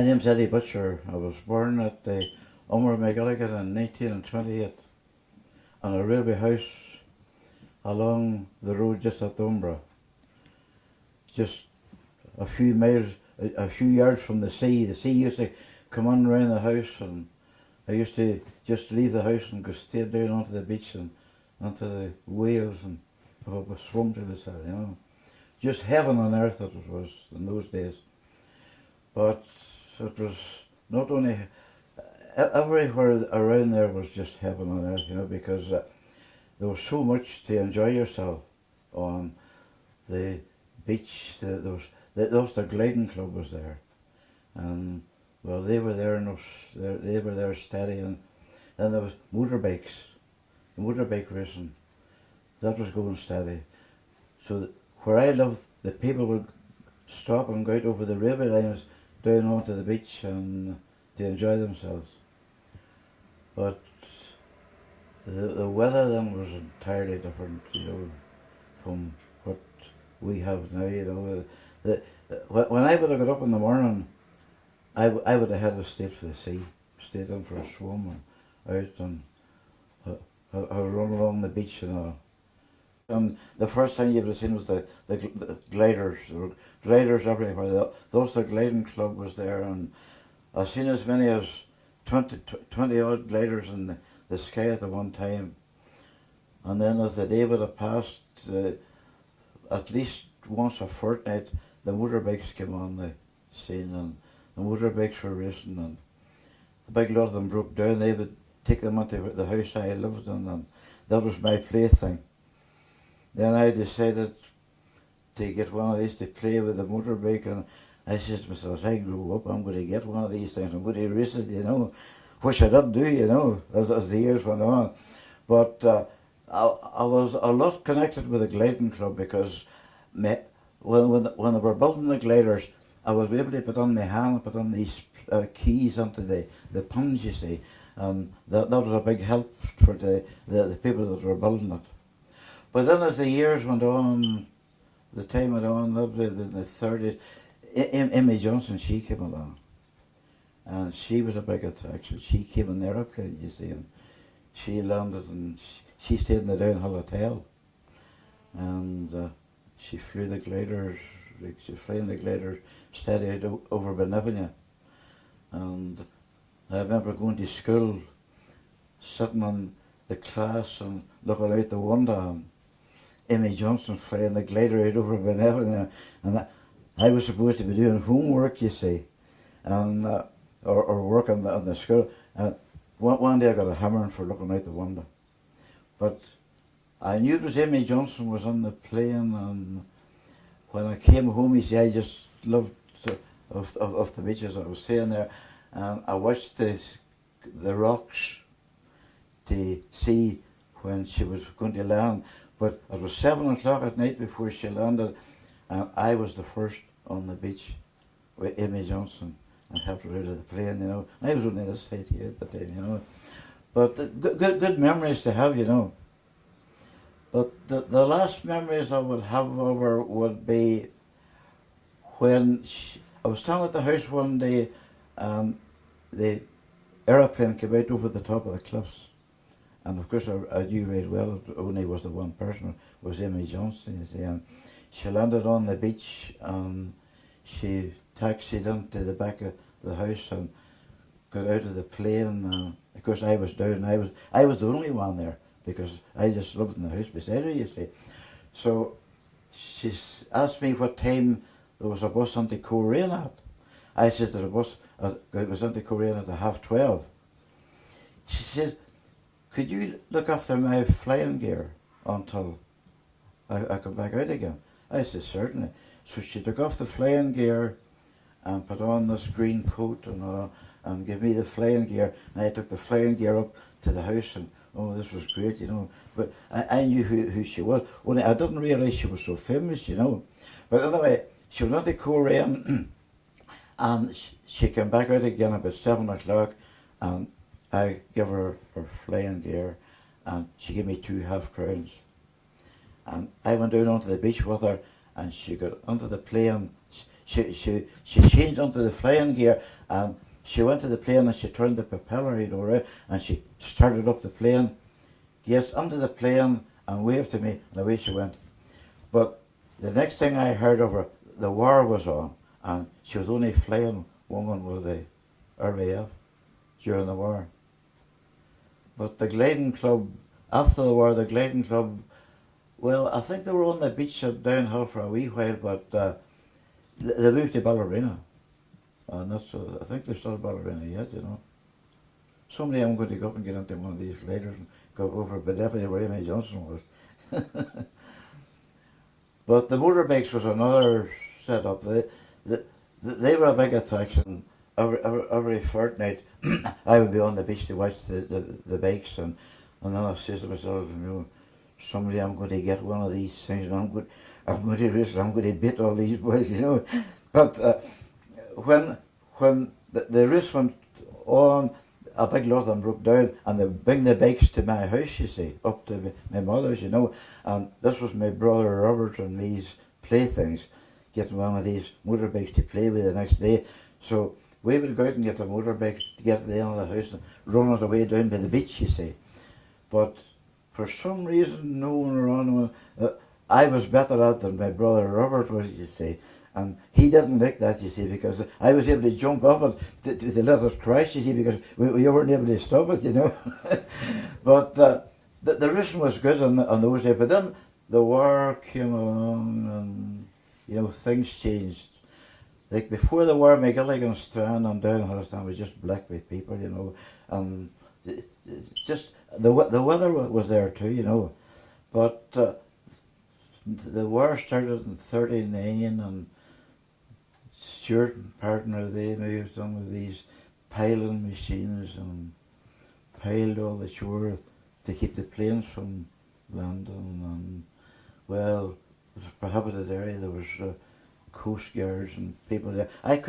My name's Eddie Butcher. I was born at the Umar McGilligan in 1928 on a railway house along the road just at the Umbra, just a few miles, a few yards from the sea. The sea used to come on around the house, and I used to just leave the house and go straight down onto the beach and onto the waves and swim to the side, you know. Just heaven on earth it was in those days. But it was not only, everywhere around there was just heaven on earth, you know, because there was so much to enjoy yourself on the beach. The gliding club was there, and well, they were there, and they were there steady. And then there was motorbike racing. That was going steady. So where I lived, the people would stop and go out over the railway lines down onto the beach and to enjoy themselves. But the weather then was entirely different, you know, from what we have now, you know. When I would have got up in the morning, I would have had to stay for the sea, stayed in for a swim and out and run along the beach and all. And the first thing you would have seen was the gliders. There were gliders everywhere. The gliding club was there, and I've seen as many as 20 odd gliders in the sky at the one time. And then as the day would have passed, at least once a fortnight, the motorbikes came on the scene, and the motorbikes were racing, and a big lot of them broke down. They would take them into the house I lived in, and that was my plaything. Then I decided to get one of these to play with the motorbike, and I said to myself, as I grow up, I'm going to get one of these things, I'm going to race it, you know, which I did do, you know, as the years went on. But I was a lot connected with the gliding club, because when they were building the gliders, I was able to put on my hand, put on these keys onto the pungs, you see, and that was a big help for the people that were building it. But then as the years went on, the time went on, in the 30s, Emmy Johnson, she came along. And she was a big attraction. She came in the aeroplane, you see, and she landed, and she stayed in the Downhill Hotel. And she flew the gliders, she was flying the gliders steady out over Benone. And I remember going to school, sitting in the class and looking out the window, and Emmy Johnson flying the glider out over Benone, and I was supposed to be doing homework, you see, and or work on the school. And one day I got a hammering for looking out the window, but I knew it was Emmy Johnson was on the plane. And when I came home, you see, I just loved of the beaches. I was staying there, and I watched the rocks to see when she was going to land. But it was 7 o'clock at night before she landed, and I was the first on the beach with Emmy Johnson, and helped her out of the plane, you know. I was only this height here at the time, you know. But good memories to have, you know. But the last memories I would have of her would be when I was standing at the house one day, and the aeroplane came out over the top of the cliffs. And of course I knew right well it only was the one person, was Emmy Johnson, you see. And she landed on the beach, and she taxied into the back of the house and got out of the plane. And of course I was down, I was the only one there, because I just lived in the house beside her, you see. So she asked me what time there was a bus into Coleraine at. I said that it was into Coleraine at 12:30. She said, could you look after my flying gear until I come back out again? I said, certainly. So she took off the flying gear and put on this green coat and gave me the flying gear. And I took the flying gear up to the house, and oh, this was great, you know. But I knew who she was. Only I didn't realise she was so famous, you know. But anyway, she went into Coleraine and she came back out again about 7 o'clock, and I gave her her flying gear, and she gave me 2 half-crowns. And I went down onto the beach with her, and she got onto the plane. she changed onto the flying gear, and she went to the plane and she turned the propeller, right, and she started up the plane. Yes, onto the plane and waved to me, and away she went. But the next thing I heard of her, the war was on, and she was only flying woman with the RAF during the war. But the gliding club, after the war, the gliding club, well, I think they were on the beach at Downhill for a wee while, but they moved to Ballerina. And that's, I think they're still Ballerina yet, Someday I'm going to go up and get into one of these gliders and go over by Deputy where Amy Johnson was. But the motorbikes was another setup. They were a big attraction. Every fortnight I would be on the beach to watch the bikes, and then I said to myself, someday I'm going to get one of these things, and I'm going to race, I'm going to beat all these boys, But when the race went on, a big lot of them broke down, and they bring the bikes to my house, you see, up to my mother's, and this was my brother Robert and me's playthings, getting one of these motorbikes to play with the next day. So we would go out and get a motorbike to get to the end of the house and run it away down by the beach, you see. But for some reason, no one around, I was better at it than my brother Robert was, you see. And he didn't like that, you see, because I was able to jump off it to let it crash, you see, because we weren't able to stop it, But the racing was good on those days. But then the war came along and, things changed. Like before the war, McGilligan Strand and Downhill Strand was just black with people, and just the weather was there too, But the war started in '39, and Stuart and partner, they moved on with these piling machines and piled all the shore to keep the planes from landing. And well, it was a prohibited area. There was coast guards and people there. I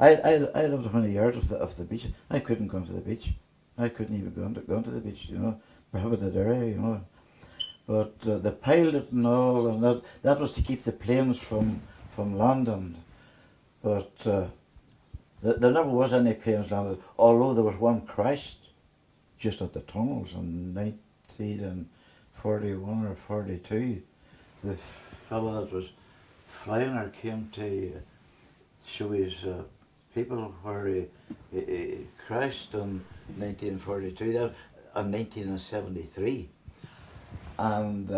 lived 100 yards of the beach. I couldn't go to the beach. I couldn't even go into the beach. Prohibited area. But the pilot and all, and that was to keep the planes from landing. But there never was any planes landed, although there was one crashed just at the tunnels in 1941 or 42. The fellow that was flying her came to show his people where he crashed in 1942, that in 1973. And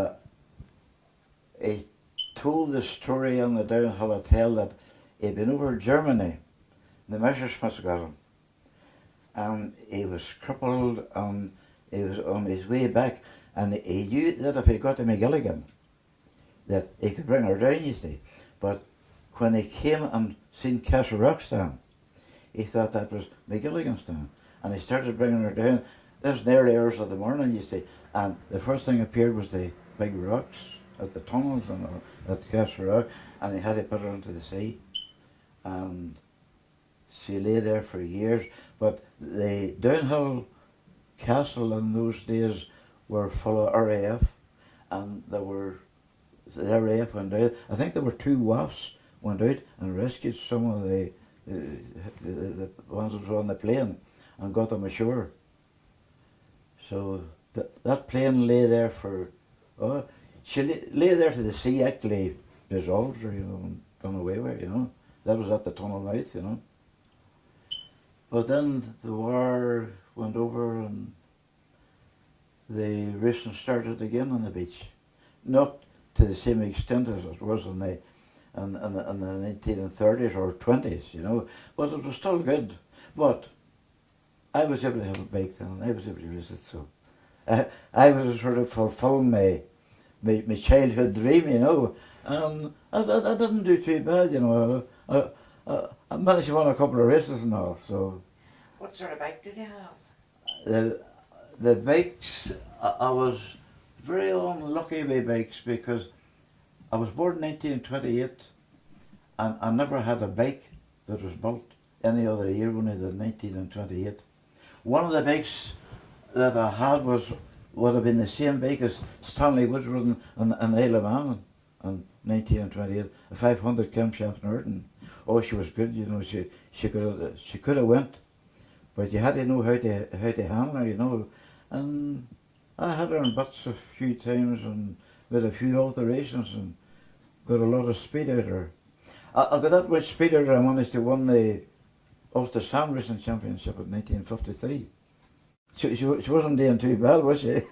he told the story on the Downhill Hotel that he'd been over Germany, the Messerschmitts got him, and he was crippled, and he was on his way back, and he knew that if he got to McGilligan, that he could bring her down, you see. But when he came and seen Castle Rock stand, he thought that was McGilligan stand, and he started bringing her down. This was in the early hours of the morning, you see, and the first thing appeared was the big rocks at the tunnels and at Castle Rock, and he had to put her into the sea. And she lay there for years. But the Downhill Castle in those days were full of RAF, and the RAF went out. I think there were 2 WAFs went out and rescued some of the ones that were on the plane and got them ashore. So that plane lay there for, she lay there till the sea actually dissolved her, and gone away with her, That was at the tunnel mouth, But then the war went over and the racing started again on the beach. Not to the same extent as it was in the 1930s or 20s, but it was still good. But I was able to have a bike then, and I was able to race it, so I was sort of fulfilling my childhood dream, and I didn't do too bad, I managed to win a couple of races and all, so. What sort of bike did you have? The bikes, I was very unlucky with bikes because I was born in 1928 and I never had a bike that was built any other year only than 1928. One of the bikes that I had would have been the same bike as Stanley Woods rode on Isle of Man in 1928, a 500 camshaft Norton. Oh, she was good, you know. She could have went, but you had to know how to handle her, you know. And I had her in butts a few times and with a few alterations and got a lot of speed out of her. I got that much speed out of her. I managed to win the Ulster Sand Racing Championship in 1953. She wasn't doing too bad, was she?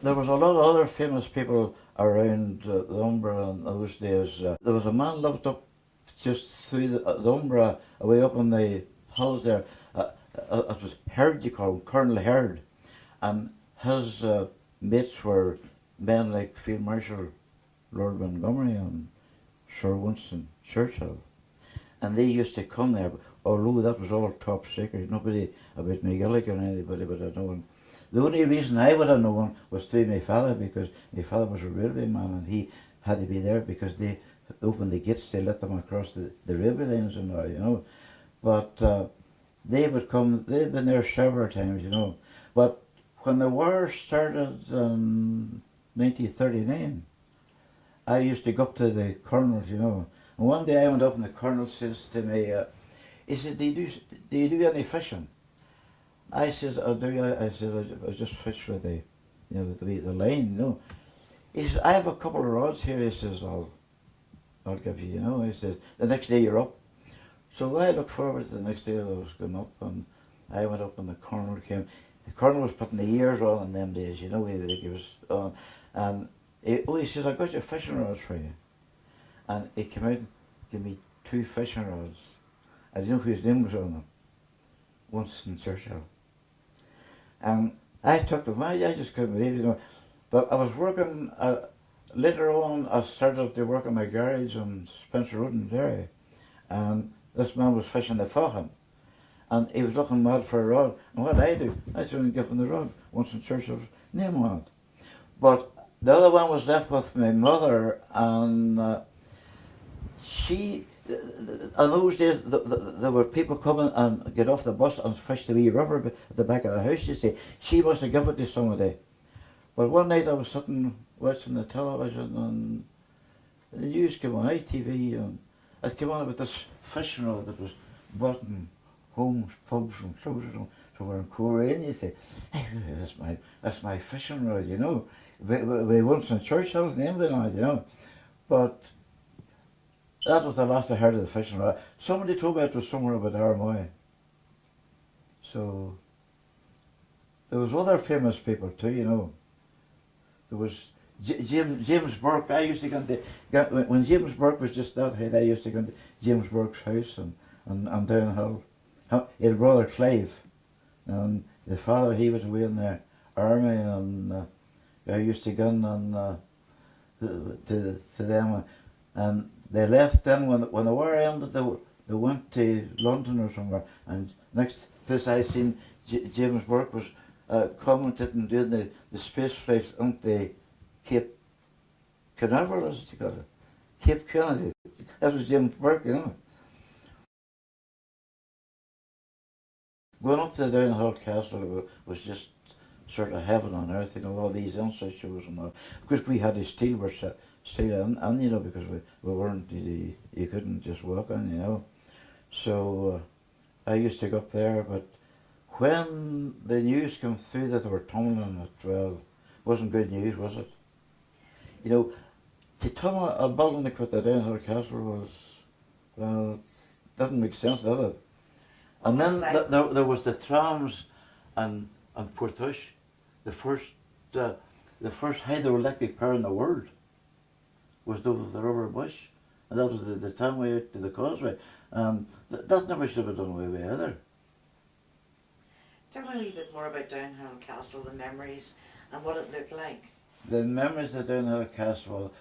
There was a lot of other famous people around the Umbra in those days. There was a man lived up just through the Umbra, away up on the hills there. It was Herd, you call him, Colonel Herd. And his mates were men like Field Marshal Lord Montgomery and Sir Winston Churchill. And they used to come there, although that was all top secret. Nobody about McGillick or anybody would have known. The only reason I would have known was through my father, because my father was a railway man and he had to be there because they opened the gates to let them across the railway lines and all, you know. But they would come, they'd been there several times, you know. But when the war started in 1939, I used to go up to the colonel, you know. And one day I went up and the colonel says to me, he said, do you do any fishing? I says, I do. I said, I just fish with the, you know, the line, you know. He says, I have a couple of rods here. He says, I'll give you, you know. He says, the next day you're up. So I looked forward to the next day I was going up, and I went up and the colonel came. The colonel was putting the ears on in them days, you know. He was on, and he says, I got your fishing rods for you. And he came out and gave me 2 fishing rods. I didn't know whose name was on them. Winston Churchill. And I took them. I just couldn't believe it, you know. But I was working, later on I started to work in my garage on Spencer Road in Derry. And this man was fishing the Faughan. And he was looking mad for a rod. And what I do? I tried to give him the rod. Winston Churchill's name on it. But the other one was left with my mother, and she, in those days, there were people coming and get off the bus and fish the wee river at the back of the house, you see. She must have given it to somebody. But one night I was sitting watching the television and the news came on ITV, and it came on about this fishing rod that was bought in homes, pubs and clothes and somewhere in Korea, and you say, hey, that's my fishing rod, you know. We Winston Churchill's name on it, you know. But that was the last I heard of the fishing rod. Somebody told me it was somewhere about Armagh. So there was other famous people too, you know. There was James Burke. I used to go to, when James Burke was just that height, I used to go to James Burke's house and downhill. He had a brother Clive, and the father, he was away in the army, and I used to go and to them, and they left then when the war ended. They went to London or somewhere, and next place I seen James Burke was commentating doing the space flights on the Cape Canaveral, as you call it, Cape Kennedy. That was James Burke, you know. Going up to the Downhill Castle was just sort of heaven on earth, you know, all these inside shows and all. Of course, we had the steel in, you know, because we weren't, you couldn't just walk on, you know. So I used to go up there, but when the news came through that they were tumbling it, well, wasn't good news, was it? You know, to tumble a building like what the Downhill Castle was, well, it doesn't make sense, does it? And then there was the trams and Portush, the first hydroelectric power in the world was over the rubber bush, and that was the tramway out to the causeway, and that never should have been done away with either. Tell me a little bit more about Downhill Castle, the memories, and what it looked like. The memories of Downhill Castle,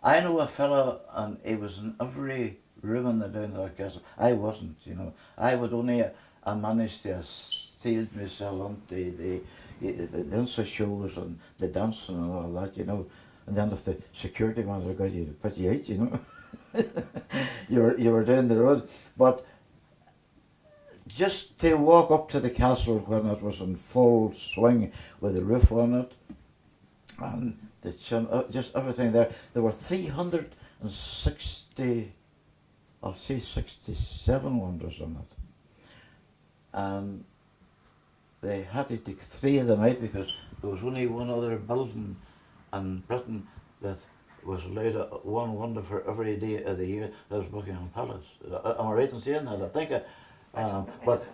I know a fella, and he was in every room in the Downhill Castle. I wasn't, you know. I would only manage to steal myself on the inside shows and the dancing and all that, you know. And then if the security man had got you to put you out, you know. you were down the road. But just to walk up to the castle when it was in full swing with the roof on it and the just everything there. There were 360 I'll say 67 wonders on it. And they had to take 3 of them out because there was only one other building in Britain that was allowed one wonder for every day of the year. That was Buckingham Palace. Am I right in saying that? I think but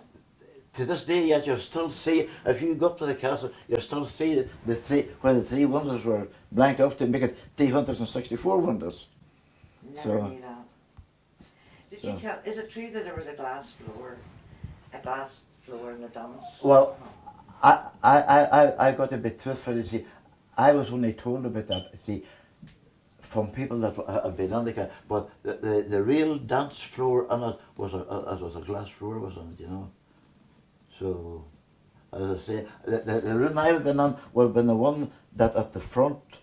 to this day yet you still see, if you go up to the castle, you still see the 3, where the 3 wonders were blanked off to make it 364 wonders. Never knew that. Did you tell, is it true that there was a glass floor in the dance? Well, I got to be truthful, you see. I was only told about that, you see, from people that have been on the car, but the real dance floor on it was a glass floor was on it, you know. So, as I say, the room I've been on would have been the one that at the front,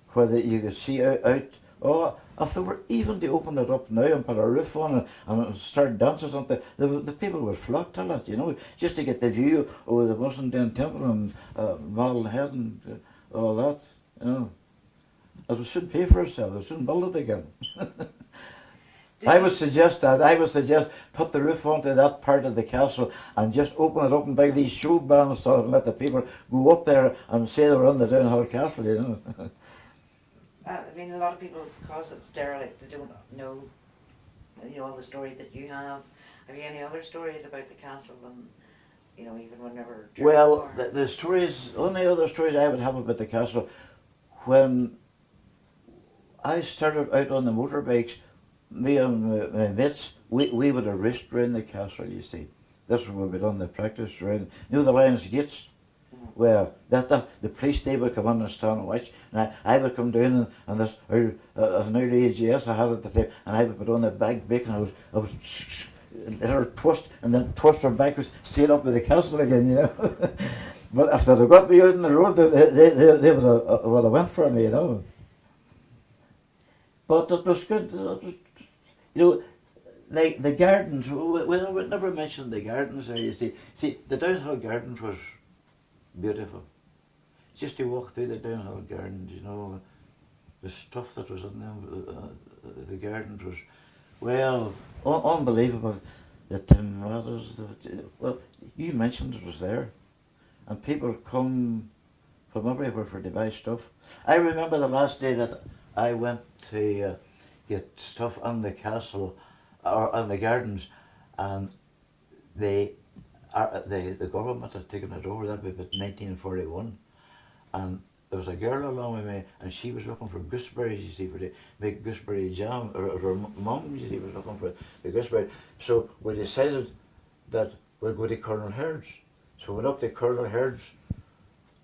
where you could see out. Oh, if they were even to open it up now and put a roof on it and start dancing or something, the people would flock to it, you know, just to get the view over the Washington Temple and Marblehead and all that, you know. It would soon pay for itself, it would soon build it again. I would suggest put the roof onto that part of the castle and just open it up and bring these show bands and let the people go up there and say they were on the downhill castle, you know. I mean, a lot of people, because it's derelict, they don't know, you know, all the stories that you have. Have you any other stories about the castle and, you know, even whenever? Well, the stories, only other stories I would have about the castle, when I started out on the motorbikes, me and my mates, we would have raced around the castle, you see. This would be done the practice around, you know, the Lions Gates? Well, the police, they would come on and stand and watch, and I would come down and this, as an early AGS I had at the time, and I would put on the bag brake and I was let her twist, and then twist her back straight up with the castle again, you know. But if they'd have got me out on the road, they would have went for me, you know. But it was good, you know, like the gardens, we never mentioned the gardens there, you see. See, the downhill gardens was beautiful. Just to walk through the downhill gardens, you know, the stuff that was in them, the gardens was, well, unbelievable. The tomatoes, well, you mentioned it was there. And people come from everywhere for to buy stuff. I remember the last day that I went to get stuff on the castle, or on the gardens, and the government had taken it over. That was about 1941, and there was a girl along with me, and she was looking for gooseberries, you see, for the make gooseberry jam, or her mum, you see, was looking for the gooseberry. So we decided that we'd go to Colonel Haird's. So we went up to Colonel Haird's,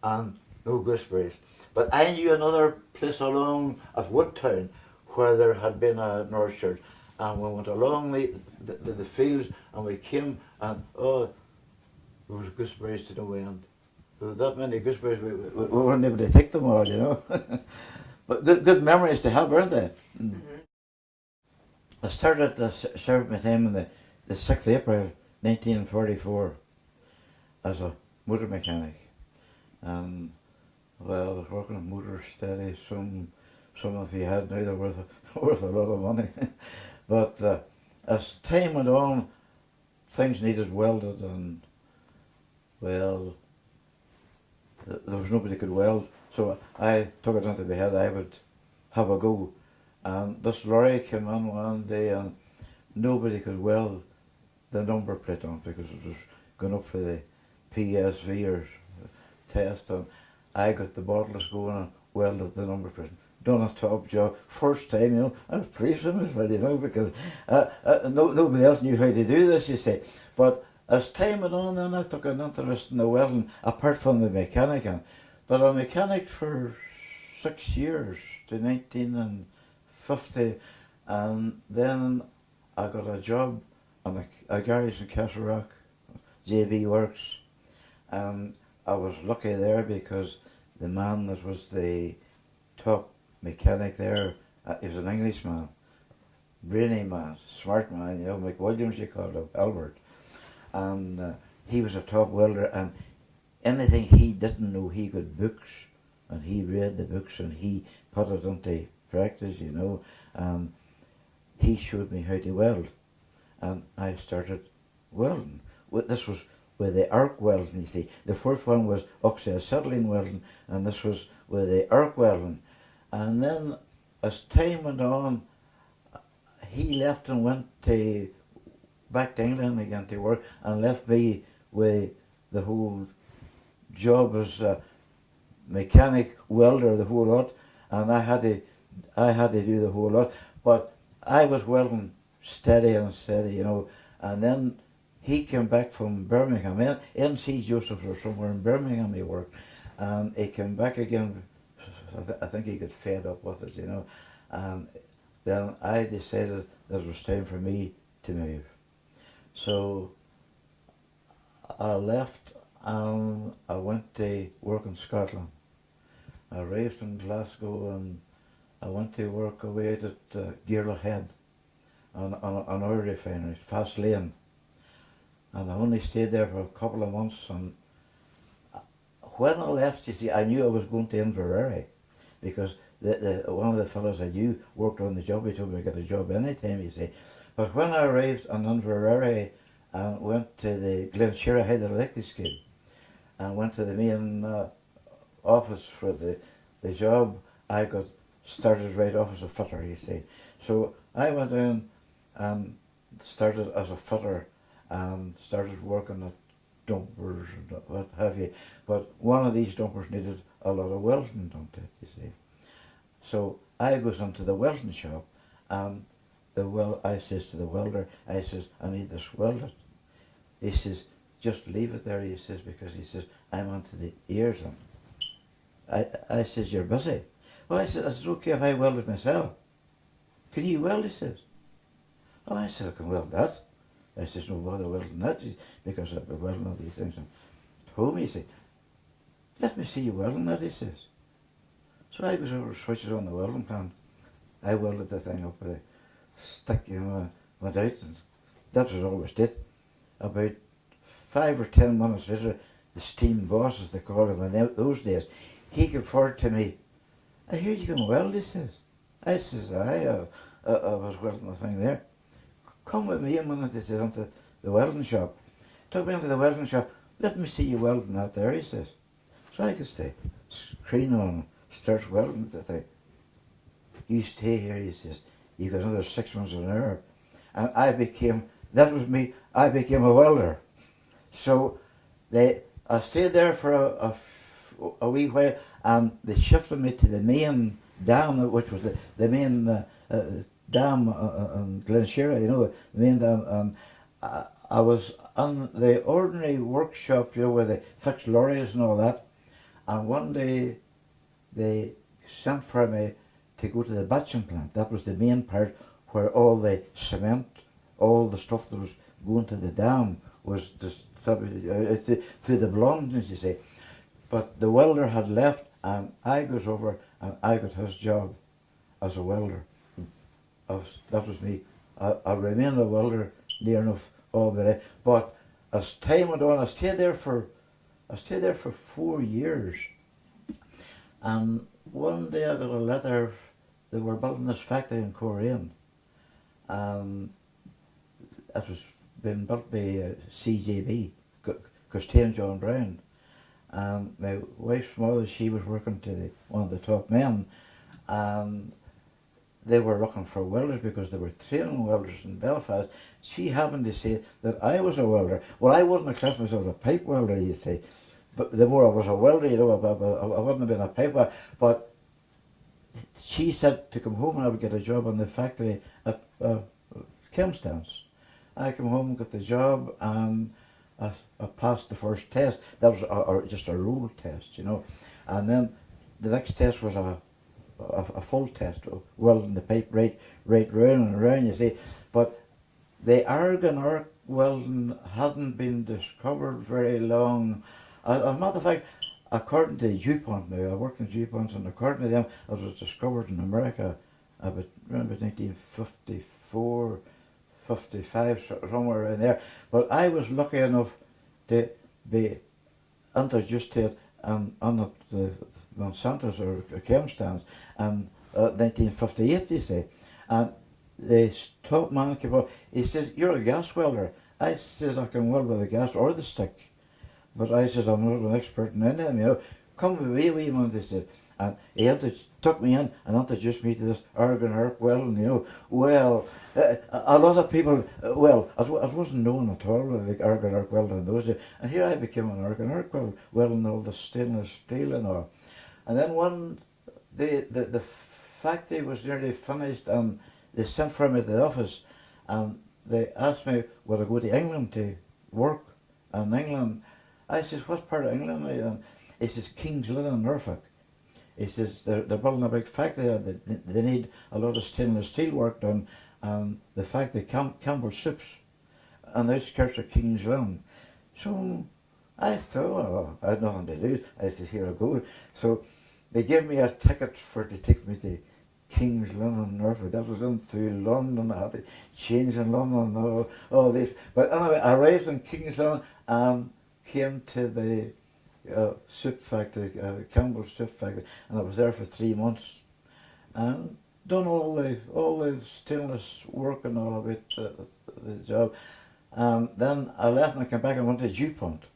and no gooseberries. But I knew another place along at Woodtown where there had been an orchard, and we went along the fields, and we came, and oh, there was gooseberries to no end. There were that many gooseberries, we weren't able to take them all, you know. But good memories to have, weren't they? Mm-hmm. I started to serve my time on the 6th of April 1944 as a motor mechanic. And well, I was working on motors steady. Some of you had now, they're worth a lot of money. But as time went on, things needed welded, and well, there was nobody could weld. So I took it into my head I would have a go. And this lorry came in one day, and nobody could weld the number plate on because it was going up for the PSV or test, and I got the bottles going and welded the number plate. Done a top job, first time, you know. I was pleased with myself, you know, because nobody else knew how to do this, you see. But as time went on, then I took an interest in the welding, apart from the mechanic. But I mechanic for 6 years, to 1950, and then I got a job on a garage in Castle Rock, JB Works, and I was lucky there because the man that was the top mechanic there, he was an Englishman, brainy man, smart man, you know, McWilliams you called him, Albert. And he was a top welder, and anything he didn't know, he got books, and he read the books and he put it into practice, you know. And he showed me how to weld, and I started welding. This was with the arc welding, you see. The first one was acetylene welding, and this was with the arc welding. And then, as time went on, he left and went back to England again to work, and left me with the whole job as a mechanic, welder, the whole lot, and I had to do the whole lot. But I was welding steady and steady, you know. And then he came back from Birmingham. N.C. Joseph or somewhere in Birmingham he worked, and he came back again. I think he got fed up with it, you know. And then I decided that it was time for me to move. So I left and I went to work in Scotland. I arrived in Glasgow and I went to work away at Dearloch Head on oil refinery, Fast Lane. And I only stayed there for a couple of months, and when I left, you see, I knew I was going to Inverary, because one of the fellows I knew worked on the job. He told me I got a job anytime, you see. But when I arrived in Inverary and went to the Glenshire hydroelectric scheme and went to the main office for the job, I got started right off as a fitter, you see. So I went in and started as a fitter and started working at dumpers and what have you. But one of these dumpers needed a lot of welding done to it, you see. So I goes into the welding shop, and I says to the welder, I says, I need this welded. He says, just leave it there, he says, because he says, I'm onto the ears. And I says, you're busy. Well, I said, it's okay if I weld it myself. Can you weld, he says. Oh, I said, I can weld that. I says, no bother welding that, because I've been welding all these things at home, he said. Let me see you welding that, he says. So I goes over, switches on the welding pan. I welded the thing up with a stick, you know, and went out, and that was all we did. About 5 or 10 minutes later, the steam boss, as they called him in those days, he came forward to me. I hear you can weld, he says. I says, I was welding the thing there. Come with me a minute, he says, into the welding shop. Took me into the welding shop. Let me see you welding that there, he says. So I gets the screen on, starts welding the thing. You stay here, he says. You got another 6 months an hour. And I became a welder. So I stayed there for a wee while, and they shifted me to the main dam, which was the main dam in Glenshire, you know, the main dam. And I was on the ordinary workshop, you know, where they fix lorries and all that. And one day they sent for me to go to the batching plant. That was the main part where all the cement, all the stuff that was going to the dam was just through the blondness, you see. But the welder had left, and I goes over and I got his job as a welder. That was me. I remained a welder near enough all the day. But as time went on, I stayed there for 4 years. And one day I got a letter. They were building this factory in Korean, and it was being built by CJB, Christine John Brown. And my wife's mother, she was working to one of the top men, and they were looking for welders because they were training welders in Belfast. She happened to say that I was a welder. Well, I wouldn't have classed myself as a pipe welder, you see, but the more I was a welder, you know, I wouldn't have been a pipe welder. But she said to come home and I would get a job in the factory at Kempstones. I came home and got the job, and I passed the first test. That was just a rule test, you know. And then the next test was a full test, welding the pipe right round and round, you see. But the argon arc welding hadn't been discovered very long. As a matter of fact, according to DuPont now, I worked in DuPont, and according to them, it was discovered in America about 1954, 55, somewhere around there. But I was lucky enough to be introduced to it on the Monsanto's or Kempstones in 1958, you see. And the top man came up. He says, "You're a gas welder." I says, "I can weld with the gas or the stick." But I says, "I'm not an expert in any of them, you know. Come with me, wee man," they said. And he took me in and introduced me to this Ergon Arc welding, you know. Well, a lot of people, it wasn't known at all, like Ergon Arc welding in those days. And here I became an Ergon Arc welder, welding all the stainless steel and all. And then one day, the factory was nearly finished and they sent for me to the office and they asked me, would I go to England to work in England? I said, "What part of England are you in?" He says, "King's Lynn in Norfolk." He says, they're building a big factory there. They need a lot of stainless steel work done, and the factory, Campbell Soups, on the outskirts of King's Lynn. So I thought, oh, I had nothing to do. I said, "Here I go." So they gave me a ticket to take me to King's Lynn in Norfolk. That was in through London. I had to change in London and all this. But anyway, I arrived in King's Lynn and came to the soup factory, Campbell Soup Factory, and I was there for 3 months and done all the stainless work and all of it, the job. And then I left and I came back and went to DuPont,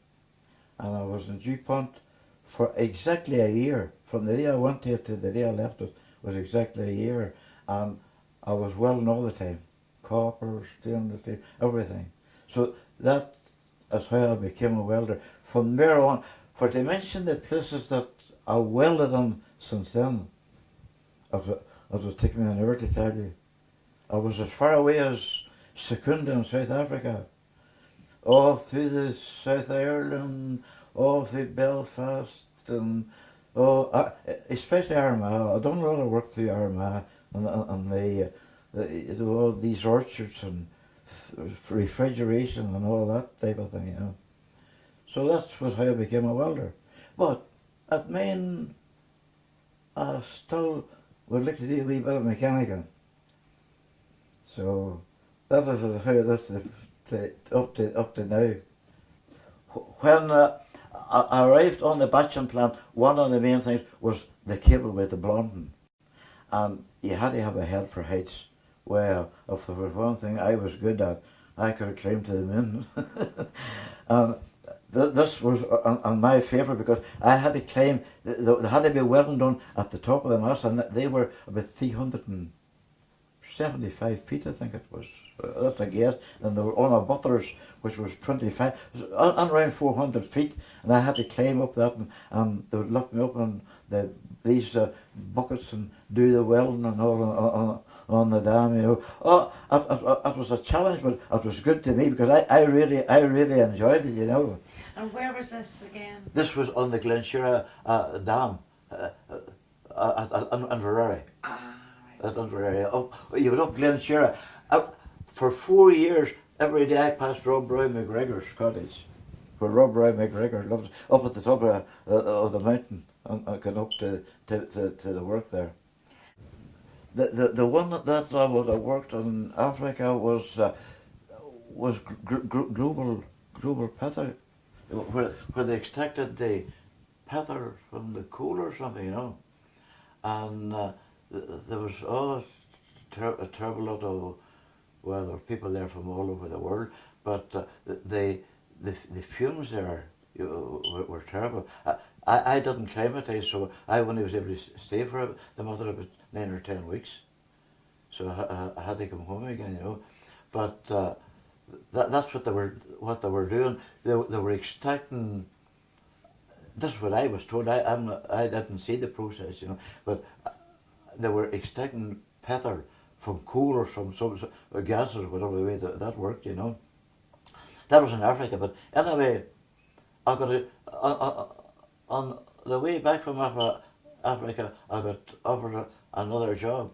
and I was in DuPont for exactly a year. From the day I went here to the day I left it was exactly a year, and I was welding all the time, copper, stainless steel, everything. So that is how I became a welder. From there on, for to mention the places that I welded on since then, it would take me an hour to tell you. I was as far away as Secunda in South Africa, all through the South Ireland, all through Belfast, and especially Armagh. I've done a lot of work through Armagh and all these orchards and refrigeration and all that type of thing, you know. So that was how I became a welder. But at Maine, I still would like to do a wee bit of mechanical. So that is how that's up to now. When I arrived on the batching plant, one of the main things was the cable with the blonding. And you had to have a head for heights. Well, if there was one thing I was good at, I could have climbed to the moon. And this was on my favourite because I had to climb, there had to be welding done at the top of the mast, and they were about 375 feet, I think it was. That's a guess. And they were on a butters, which was 25, on around 400 feet, and I had to climb up that, and they would lock me up on these buckets and do the welding and all on the dam, you know. It was a challenge, but it was good to me because I really enjoyed it, you know. And where was this again? This was on the Glenshire Dam at Inverary. Ah, right. At Inverary. You went up Glenshire. For 4 years, every day I passed Rob Roy McGregor's cottage, where Rob Roy McGregor lives, up at the top of the mountain, and I got up to the work there. The one that I would have worked in Africa was global pepper, where they extracted the pepper from the coal or something, you know, and there was a terrible lot of, well, there were people there from all over the world, but the fumes there were terrible. I didn't climatize, so I only was able to stay for the matter of about 9 or 10 weeks. So I had to come home again, you know. But that's what they were doing. They were extracting. This is what I was told. I didn't see the process, you know. But they were extracting pepper from coal or some gas or whatever way that worked, you know. That was in Africa, but anyway, I got on the way back from Africa, I got offered another job.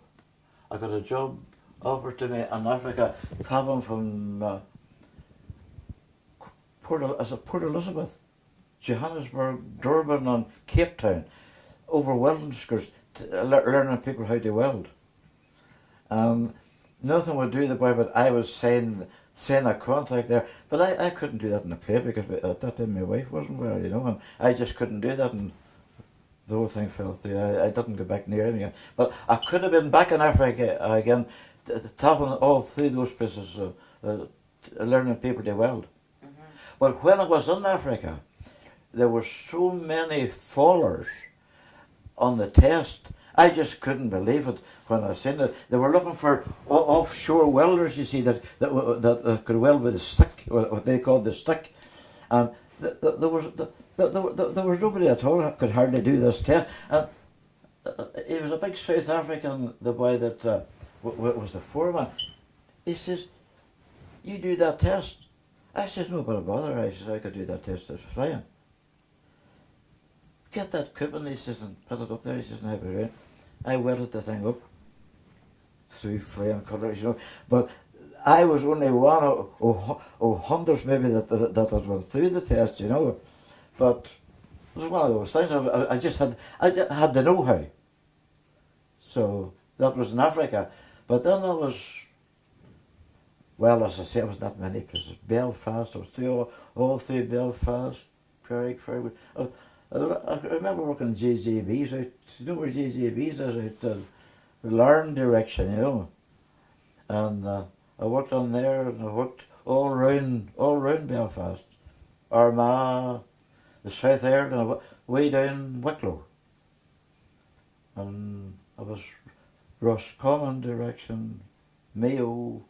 I got a job offered to me in Africa, traveling from Port Elizabeth, Johannesburg, Durban, and Cape Town, over welding schools, learning people how to weld. Nothing would do the boy, but I was saying a contract there, but I couldn't do that in a plane because at that time my wife wasn't well, you know, and I just couldn't do that, and the whole thing fell through. I didn't go back near him again. But I could have been back in Africa again traveling all through those places, learning people to weld. Mm-hmm. But when I was in Africa, there were so many fallers on the test. I just couldn't believe it when I seen it. They were looking for offshore welders, you see, that could weld with a stick, what they called the stick. And there was nobody at all that could hardly do this test. And he was a big South African, the boy that was the foreman. He says, "You do that test." I says, "No, but a bother." I says, "I could do that test as flying." "Get that coupon," he says, "and put it up there." He says, "Now, be right." I welded the thing up through flying colours, you know. But I was only one of hundreds maybe that had went through the test, you know. But it was one of those things. I just had to know how. So that was in Africa. But then I was, well, as I say, I was not many places. Belfast, I was through all through Belfast, very good. I remember working JJB's out, you know where JJB's is, out the Larne direction, you know. And I worked on there, and I worked all round Belfast. Armagh, the South Ireland, way down Wicklow. And I was Roscommon direction, Mayo,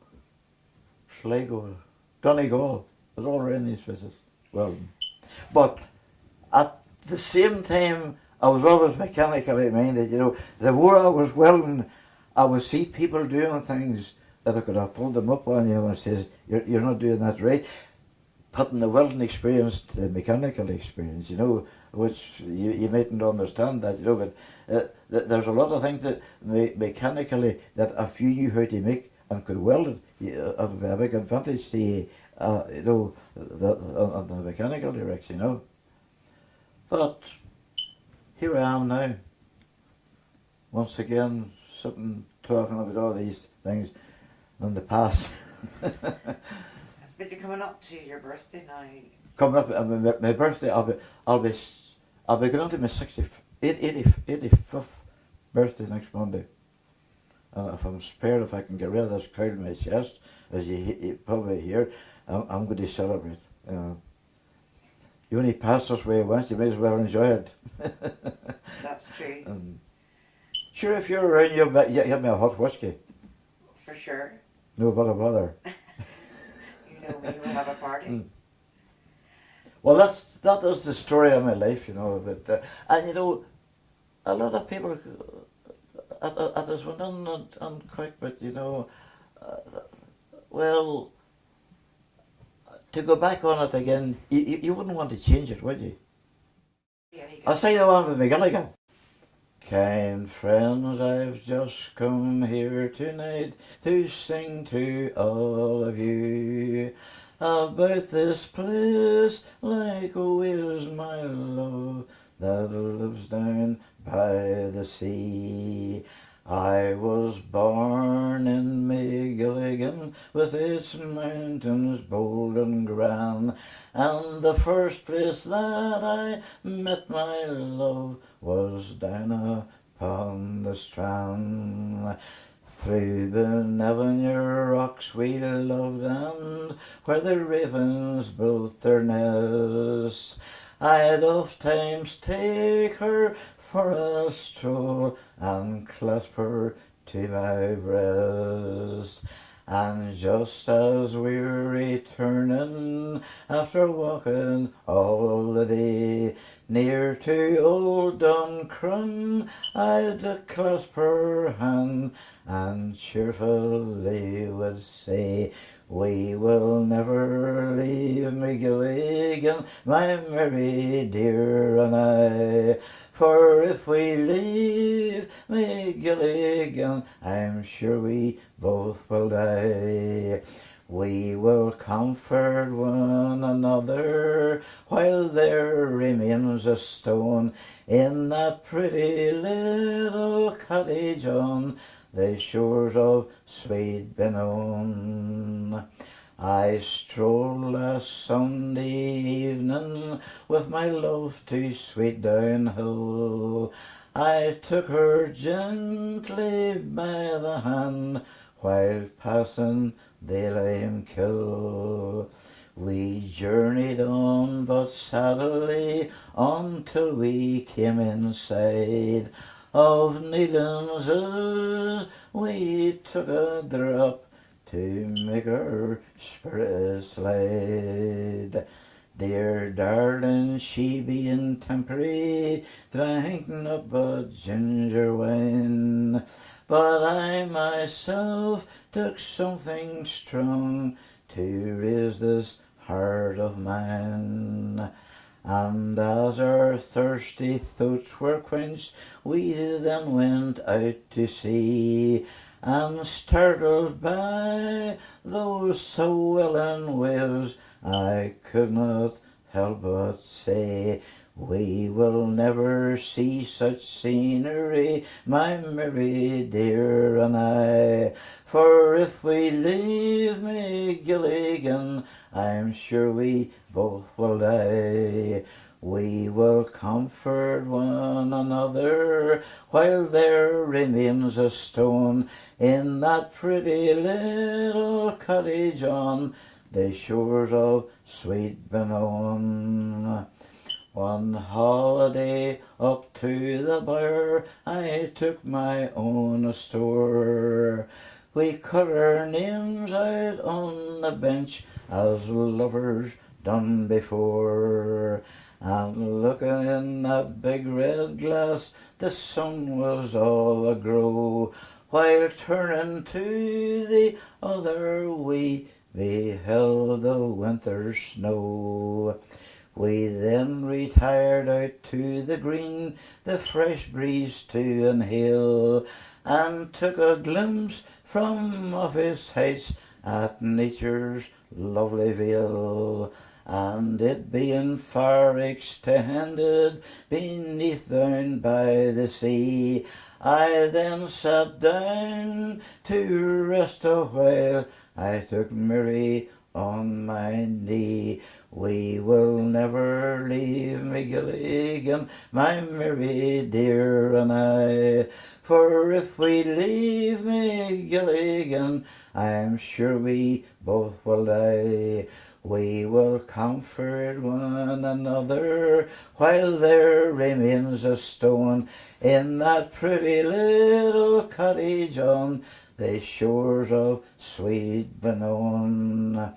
Sligo, Donegal. I was all around these places. Well, but at the same time, I was always mechanically minded, you know. The more I was welding, I would see people doing things that I could have pulled them up on, you know, and says, you're not doing that right. Putting the welding experience to the mechanical experience, you know, which you mightn't understand that, you know, but there's a lot of things that mechanically that if you knew how to make and could weld it, it would be a big advantage to you, you know, on the mechanical direction, you know. But here I am now, once again, sitting talking about all these things in the past. But you're coming up to your birthday now. Coming up, my birthday, I'll be going to my 85th birthday next Monday. And if I'm spared, if I can get rid of this cold in my chest, as you probably hear, I'm going to celebrate. You only pass this way once, you may as well enjoy it. That's true. Sure, if you're around, you have me a hot whiskey. For sure. No bother. You know, we will have a party. Well, that is the story of my life, you know. But and you know, a lot of people at this went on and quick, but you know, well, to go back on it again, you wouldn't want to change it, would you? Yeah, you I'll say the one with McGilligan. Kind friends, I've just come here tonight to sing to all of you about this place, like where's my love that lives down by the sea. I was born in McGilligan with its mountains bold and grand, and the first place that I met my love was down upon the strand. Through Benone rocks we loved, and where the ravens built their nests, I'd oft times take her for a stroll and clasp her to my breast. And just as we're returning after walking all the day near to old Duncrum, I'd clasp her hand and cheerfully would say, we will never leave McGilligan, my Mary dear and I. For if we leave McGilligan, I'm sure we both will die. We will comfort one another while there remains a stone in that pretty little cottage on the shores of sweet Benone. I strolled last Sunday evening with my love to sweet Downhill. I took her gently by the hand while passing the lame kill. We journeyed on but sadly until we came inside of Needham's as we took a drop to make our spirits light. Dear darling, she being temporary, drinking up a ginger wine, but I myself took something strong to raise this heart of mine. And as our thirsty thoughts were quenched, we then went out to sea, and startled by those swelling waves, I could not help but say, we will never see such scenery, my Mary dear and I. For if we leave McGilligan, I'm sure we both will die. We will comfort one another while there remains a stone in that pretty little cottage on the shores of sweet Benone. One holiday up to the byre I took my own store. We cut our names out on the bench as lovers done before. And looking in that big red glass, the sun was all aglow, while turning to the other we beheld the winter snow. We then retired out to the green, the fresh breeze to inhale, and took a glimpse from off its heights at nature's lovely vale. And it being far extended beneath down by the sea, I then sat down to rest a while. I took Mary on my knee. We will never leave McGilligan, my Mary dear and I. For if we leave McGilligan, I'm sure we both will die. We will comfort one another while there remains a stone in that pretty little cottage on the shores of sweet Benone.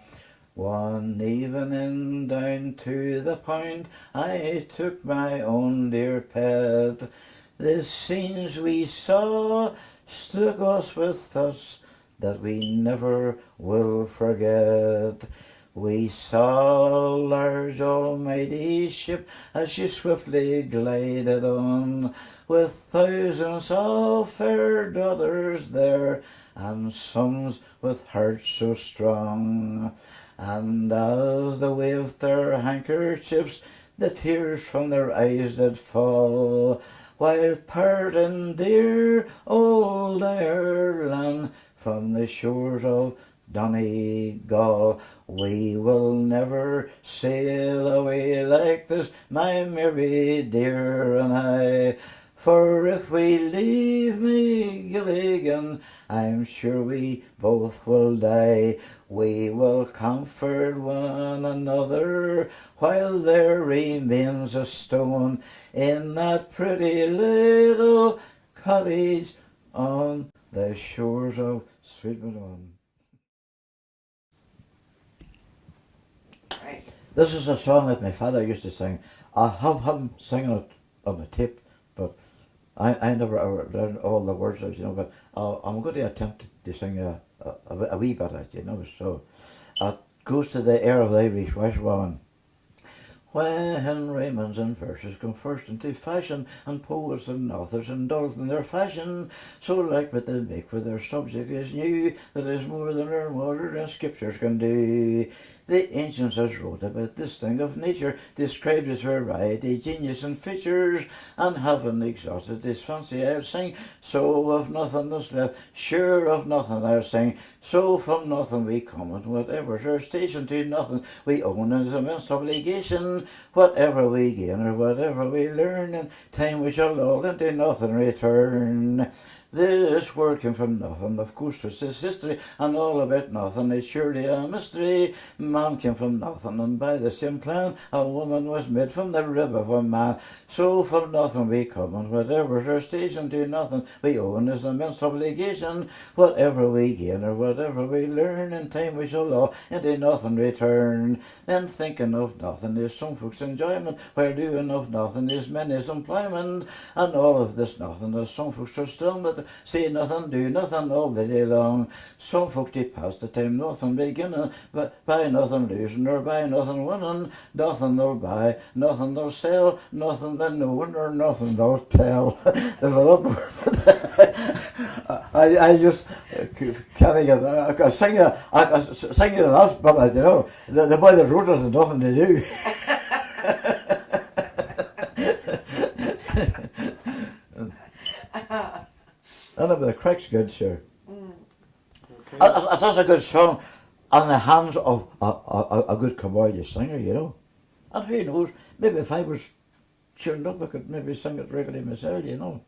One evening down to the point I took my own dear pet. The scenes we saw struck us with thoughts that we never will forget. We saw a large almighty ship as she swiftly glided on, with thousands of fair daughters there, and sons with hearts so strong. And as they waved their handkerchiefs, the tears from their eyes did fall, while parting dear old Ireland from the shores of Donegal. We will never sail away like this, my Mary dear and I. For if we leave McGilligan, I'm sure we both will die. We will comfort one another while there remains a stone in that pretty little cottage on the shores of sweet Benone. Right. This is a song that my father used to sing. I have him singing it on the tape, but I never ever learned all the words of it, but I'm going to attempt to sing a wee bit of it, so it goes to the air of the Irish Washwoman. When rhymes and verses come first into fashion, and poets and authors indulge in their fashion, so like what they make for their subject is new, that is more than our modern scriptures can do. The ancients has wrote about this thing of nature, described its variety, genius and features, and having exhausted this fancy I'll sing, so of nothing that's left, sure of nothing I'll sing, so from nothing we come, and whatever's our station to nothing we own as immense obligation, whatever we gain or whatever we learn, in time we shall all into nothing return. This word came from nothing, of course it's his history, and all about nothing is surely a mystery. Man came from nothing, and by the same plan, a woman was made from the rib of a man. So from nothing we come, and whatever's our station, to nothing we own is immense obligation. Whatever we gain, or whatever we learn, in time we shall all into nothing return. Then thinking of nothing is some folks' enjoyment, while doing of nothing is many's employment. And all of this nothing is some folks are strong, that say nothing, do nothing all the day long. Some folks they pass the time nothing beginning, but by nothing losing or by nothing winning. Nothing they'll buy, nothing they'll sell, nothing they'll know or nothing they'll tell. There's a lot more. I just can't get. I can sing it. I can sing it the last bit, you know. The boy that wrote it had nothing to do. But the crack's good, sure. Okay. That's a good song on the hands of a good cabaret singer, you know. And who knows, maybe if I was tuned up, I could maybe sing it regularly myself, you know.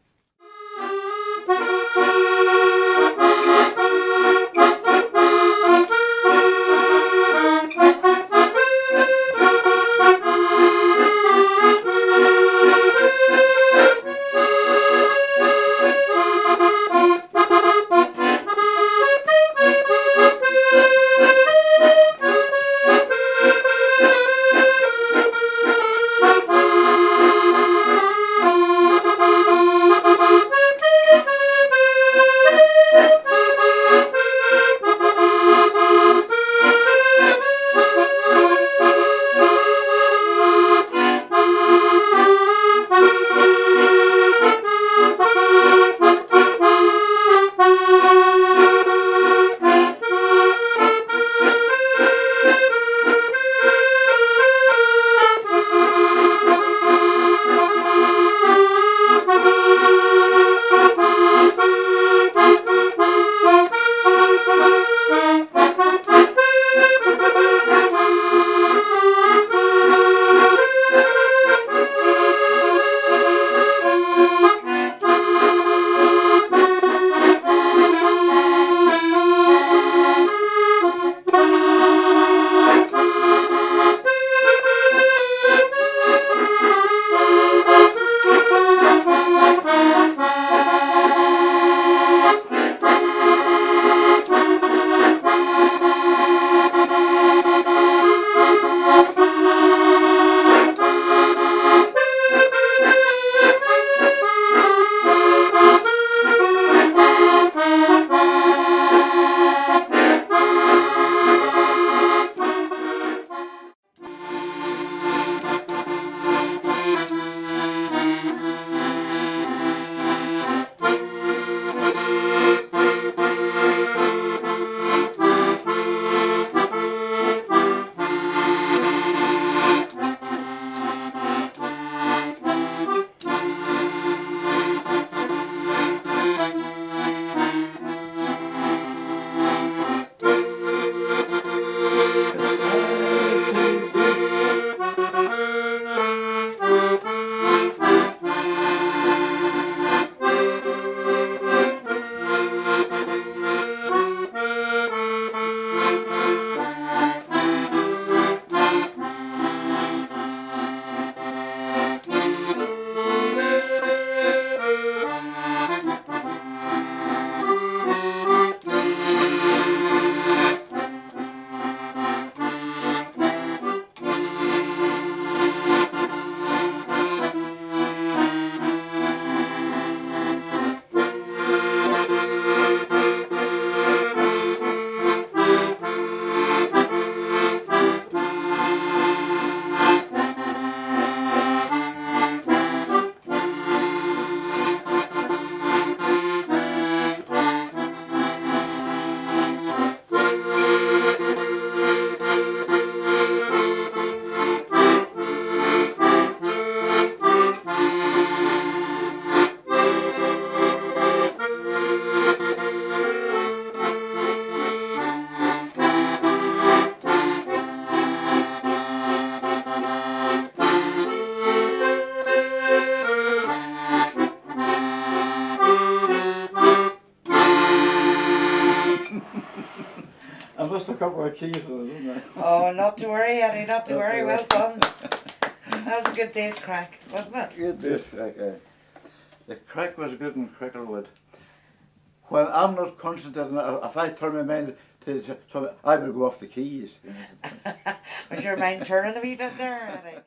couple of keys for it, isn't it? Oh, not to worry, Eddie, not to worry. Well done. That was a good day's crack, wasn't it? Good day's crack, aye. The crack was good in Cricklewood. When I'm not concentrating, if I turn my mind to something, I will go off the keys. Was your mind turning a wee bit there, Eddie?